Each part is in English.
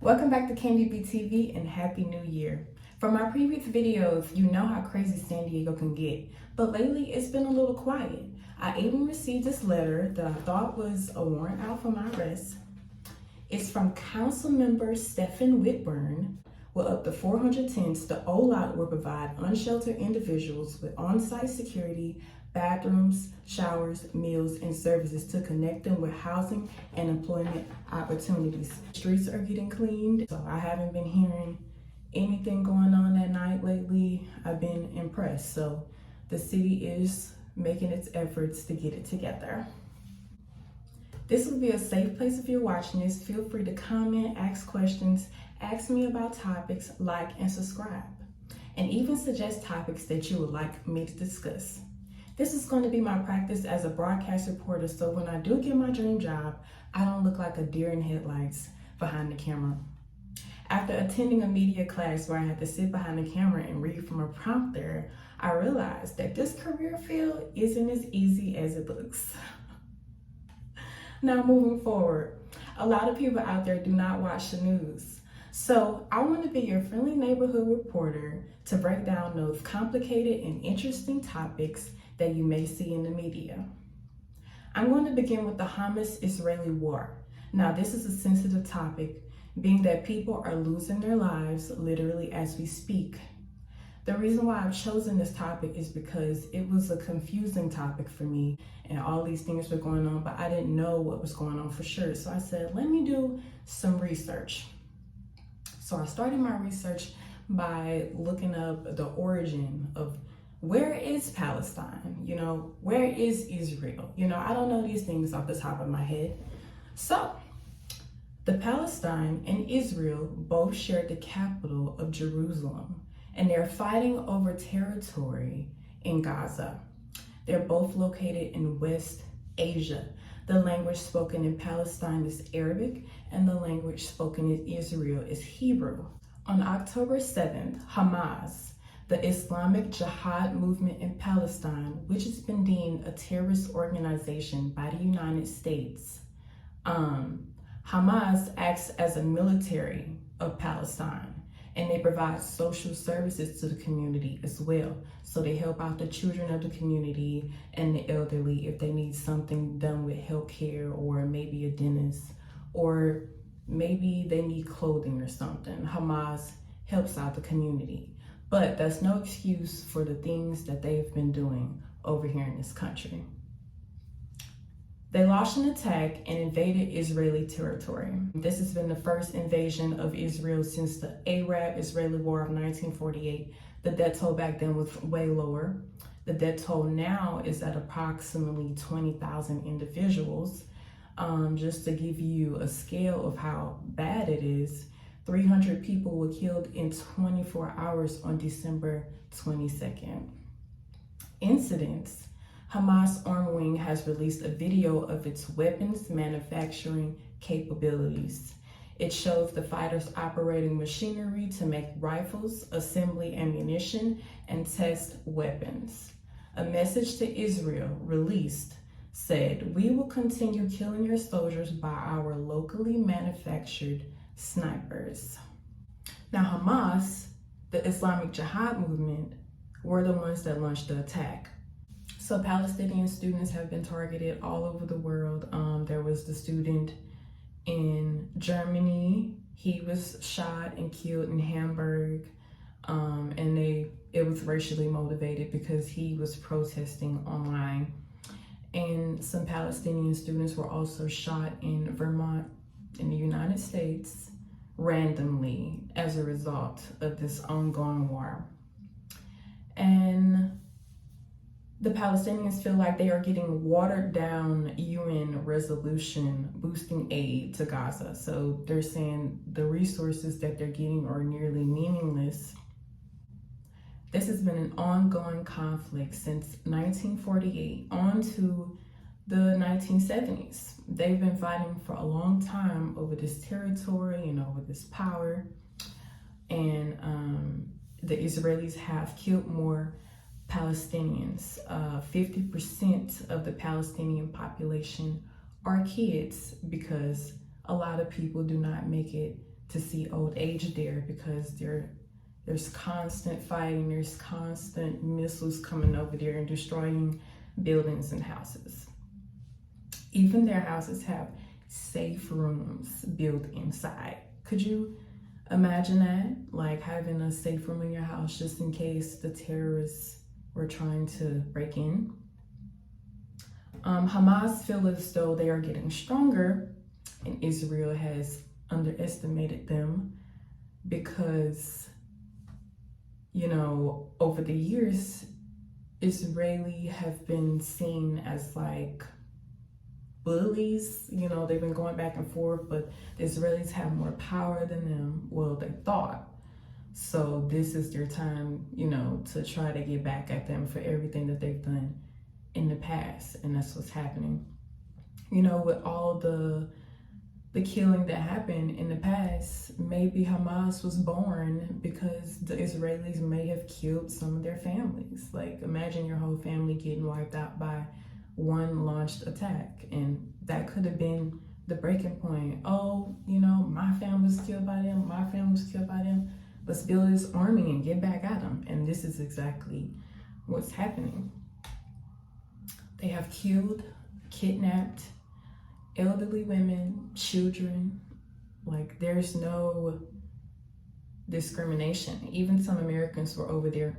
Welcome back to Candise TV and Happy New Year. From my previous videos, you know how crazy San Diego can get, but lately it's been a little quiet. I even received this letter that I thought was a warrant out for my arrest. It's from Council Member Stephen Whitburn. With up to 400 tents, the OLOT will provide unsheltered individuals with on-site security, bathrooms, showers, meals, and services to connect them with housing and employment opportunities. Streets are getting cleaned, so I haven't been hearing anything going on at night lately. I've been impressed, so the city is making its efforts to get it together. This will be a safe place if you're watching this. Feel free to comment, ask questions, ask me about topics, like and subscribe, and even suggest topics that you would like me to discuss. This is going to be my practice as a broadcast reporter, so when I do get my dream job, I don't look like a deer in headlights behind the camera. After attending a media class where I had to sit behind the camera and read from a prompter, I realized that this career field isn't as easy as it looks. Now, moving forward, a lot of people out there do not watch the news. So I want to be your friendly neighborhood reporter to break down those complicated and interesting topics that you may see in the media. I'm going to begin with the Hamas Israeli war. Now, this is a sensitive topic, being that people are losing their lives literally as we speak. The reason why I've chosen this topic is because it was a confusing topic for me, and all these things were going on, but I didn't know what was going on for sure. So I said, let me do some research. So I started my research by looking up the origin of where is Palestine? Where is Israel? I don't know these things off the top of my head. So the Palestine and Israel both share the capital of Jerusalem, and they're fighting over territory in Gaza. They're both located in West Asia. The language spoken in Palestine is Arabic, and the language spoken in Israel is Hebrew. On October 7th, Hamas, the Islamic Jihad movement in Palestine, which has been deemed a terrorist organization by the United States, Hamas acts as a military of Palestine, and they provide social services to the community as well. So they help out the children of the community and the elderly if they need something done with healthcare, or maybe a dentist, or maybe they need clothing or something. Hamas helps out the community. But that's no excuse for the things that they've been doing over here in this country. They launched an attack and invaded Israeli territory. This has been the first invasion of Israel since the Arab-Israeli War of 1948. The death toll back then was way lower. The death toll now is at approximately 20,000 individuals. Just to give you a scale of how bad it is, 300 people were killed in 24 hours on December 22nd. Incidents. Hamas Arm Wing has released a video of its weapons manufacturing capabilities. It shows the fighters operating machinery to make rifles, assembly ammunition, and test weapons. A message to Israel released said, "We will continue killing your soldiers by our locally manufactured snipers." Now, Hamas, the Islamic Jihad movement, were the ones that launched the attack. So Palestinian students have been targeted all over the world. There was the student in Germany. He was shot and killed in Hamburg, and it was racially motivated because he was protesting online. And some Palestinian students were also shot in Vermont in the United States randomly as a result of this ongoing war. And the Palestinians feel like they are getting watered down UN resolution boosting aid to Gaza. So they're saying the resources that they're getting are nearly meaningless. This has been an ongoing conflict since 1948 on to the 1970s. They've been fighting for a long time over this territory and over this power. And the Israelis have killed more Palestinians. 50% of the Palestinian population are kids because a lot of people do not make it to see old age there, because there's constant fighting, there's constant missiles coming over there and destroying buildings and houses. Even their houses have safe rooms built inside. Could you imagine that? Like having a safe room in your house just in case the terrorists were trying to break in. Hamas feel as though they are getting stronger, and Israel has underestimated them because, you know, over the years, Israeli have been seen as like bullies. You know, they've been going back and forth, but the Israelis have more power than them. Well, they thought. So this is their time, you know, to try to get back at them for everything that they've done in the past. And that's what's happening. You know, with all the killing that happened in the past, maybe Hamas was born because the Israelis may have killed some of their families. Like, imagine your whole family getting wiped out by one launched attack, and that could have been the breaking point. Oh, you know, my family was killed by them, my family was killed by them. Let's build this army and get back at them. And this is exactly what's happening. They have killed, kidnapped elderly women, children. Like, there's no discrimination. Even some Americans were over there.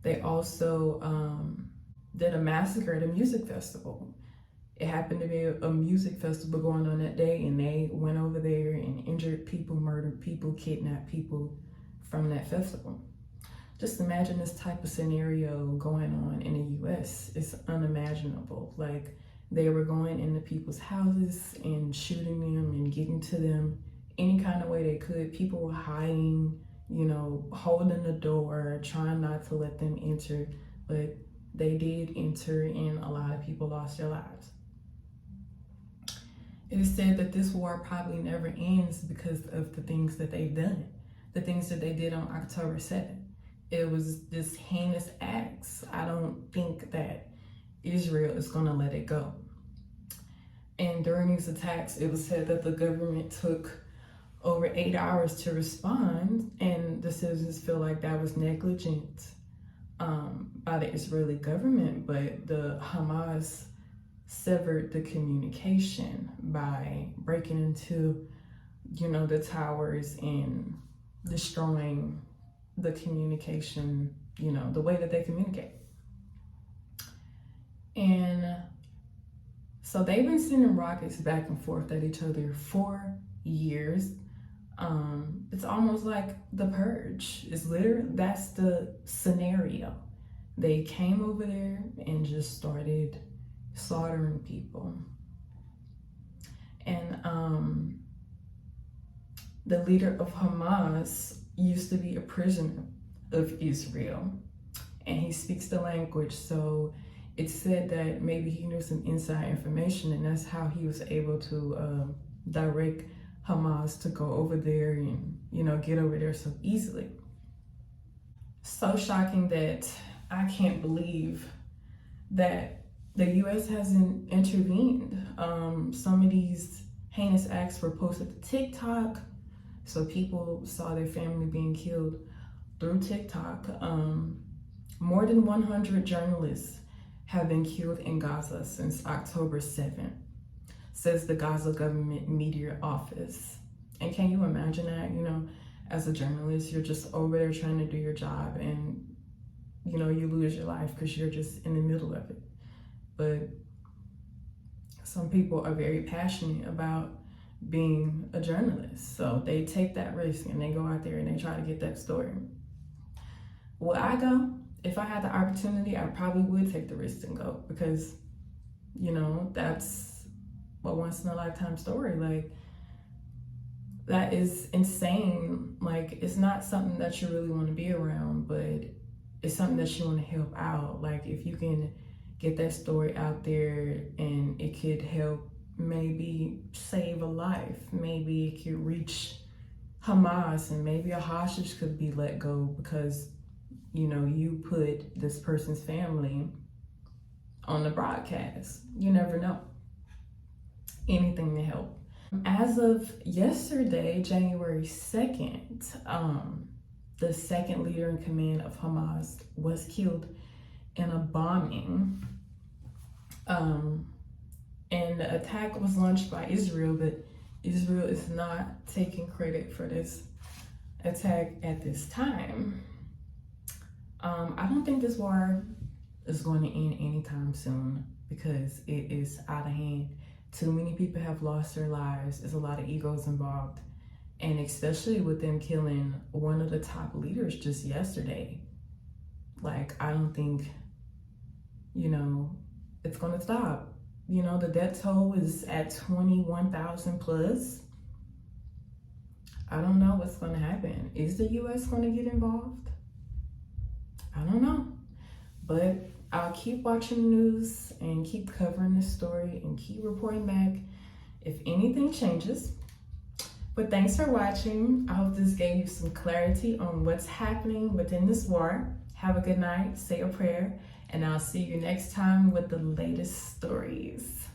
They also did a massacre at a music festival. It happened to be a music festival going on that day, and they went over there and injured people, murdered people, kidnapped people from that festival. Just imagine this type of scenario going on in the US. It's unimaginable. Like, they were going into people's houses and shooting them and getting to them any kind of way they could. People were hiding, you know, holding the door, trying not to let them enter, but they did enter, and a lot of people lost their lives. It is said that this war probably never ends because of the things that they've done, the things that they did on October 7th. It was this heinous acts. I don't think that Israel is going to let it go. And during these attacks, it was said that the government took over 8 hours to respond, and the citizens feel like that was negligent by the Israeli government, but the Hamas severed the communication by breaking into, you know, the towers and destroying the communication, you know, the way that they communicate. And so they've been sending rockets back and forth at each other for years. It's almost like the purge. It's literally, that's the scenario. They came over there and just started slaughtering people. And the leader of Hamas used to be a prisoner of Israel, and he speaks the language. So it's said that maybe he knew some inside information, and that's how he was able to direct Hamas to go over there and, you know, get over there so easily. So shocking that I can't believe that the U.S. hasn't intervened. Some of these heinous acts were posted to TikTok, so people saw their family being killed through TikTok. More than 100 journalists have been killed in Gaza since October 7th, says the Gaza government media office. And can you imagine that? You know, as a journalist, you're just over there trying to do your job, and, you know, you lose your life because you're just in the middle of it. But some people are very passionate about being a journalist, so they take that risk and they go out there and they try to get that story. Would I go? If I had the opportunity, I probably would take the risk and go, because, you know, that's a once in a lifetime story. Like, that is insane. Like, it's not something that you really want to be around, but it's something that you want to help out. Like, if you can get that story out there and it could help maybe save a life, maybe it could reach Hamas, and maybe a hostage could be let go because, you know, you put this person's family on the broadcast. You never know. Anything to help. As of yesterday, January 2nd, the second leader in command of Hamas was killed in a bombing. And the attack was launched by Israel, but Israel is not taking credit for this attack at this time. I don't think this war is going to end anytime soon because it is out of hand. Too many people have lost their lives. There's a lot of egos involved. And especially with them killing one of the top leaders just yesterday. Like, I don't think, it's going to stop. The death toll is at 21,000 plus. I don't know what's going to happen. Is the U.S. going to get involved? I don't know. But I'll keep watching the news and keep covering this story and keep reporting back if anything changes. But thanks for watching. I hope this gave you some clarity on what's happening within this war. Have a good night, say a prayer, and I'll see you next time with the latest stories.